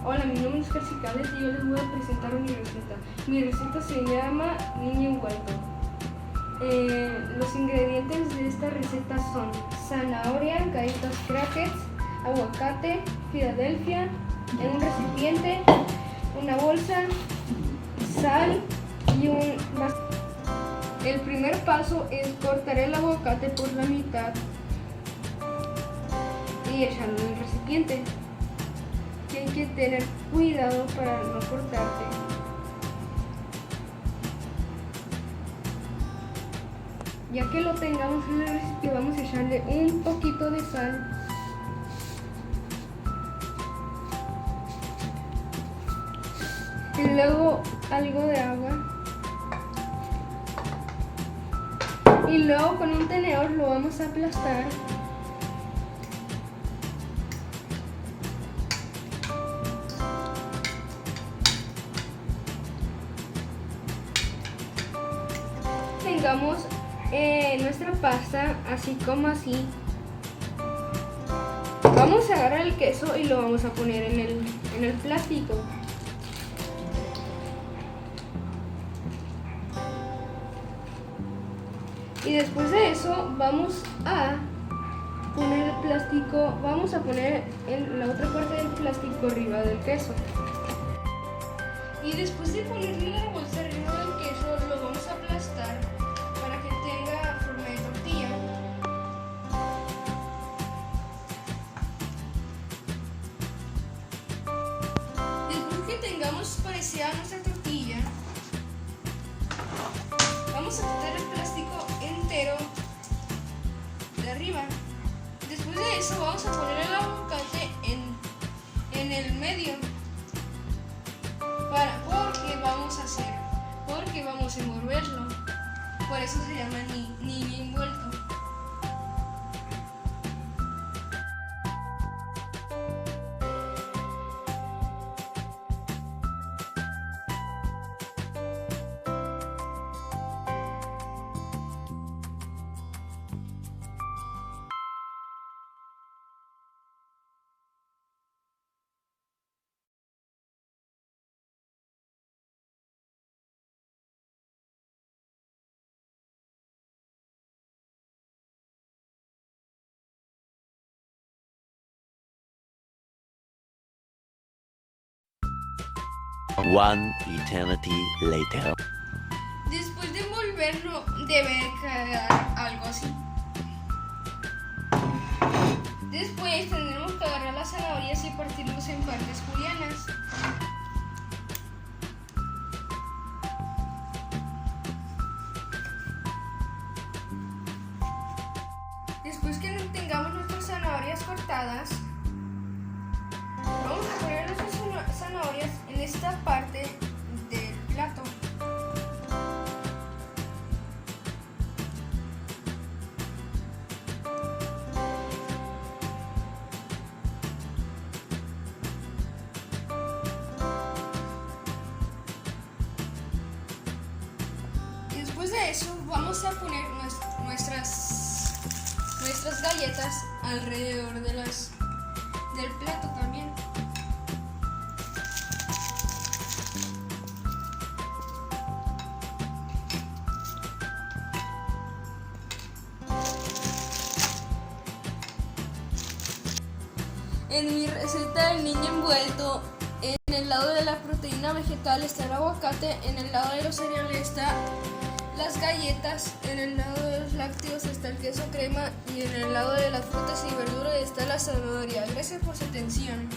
Hola, mi nombre es Carcicales y yo les voy a presentar mi receta. Mi receta se llama niño envuelto. Los ingredientes de esta receta son zanahoria, galletas crackers, aguacate, Filadelfia, en un recipiente, una bolsa, sal y un vasito. El primer paso es cortar el aguacate por la mitad y echarlo en el recipiente. Hay que tener cuidado para no cortarte. Ya que lo tengamos en el recipiente, vamos a echarle un poquito de sal. Y luego algo de agua. Y luego con un tenedor lo vamos a aplastar. Tengamos nuestra pasta así como así. Vamos a agarrar el queso y lo vamos a poner en el plástico. Y después de eso vamos a poner el plástico, vamos a poner la otra parte del plástico arriba del queso. Y después de ponerle la bolsa arriba del queso lo vamos a aplastar para que tenga forma de tortilla. Después que tengamos parecida a nuestra tortilla, vamos a quitar el plástico entero de arriba. Después de eso vamos a poner el aguacate en el medio. Porque vamos a envolverlo. Por eso se llama niño envuelto. One eternity later. Después de envolverlo debe quedar algo así. Después tendremos que agarrar las zanahorias y partirlos en partes julianas. Después que tengamos nuestras zanahorias cortadas, vamos a poner nuestras zanahorias en esta parte del plato. Y después de eso vamos a poner nuestras galletas alrededor del plato también. En mi receta del niño envuelto, en el lado de la proteína vegetal está el aguacate, en el lado de los cereales está las galletas, en el lado de los lácteos está el queso crema y en el lado de las frutas y verduras está la zanahoria. Gracias por su atención.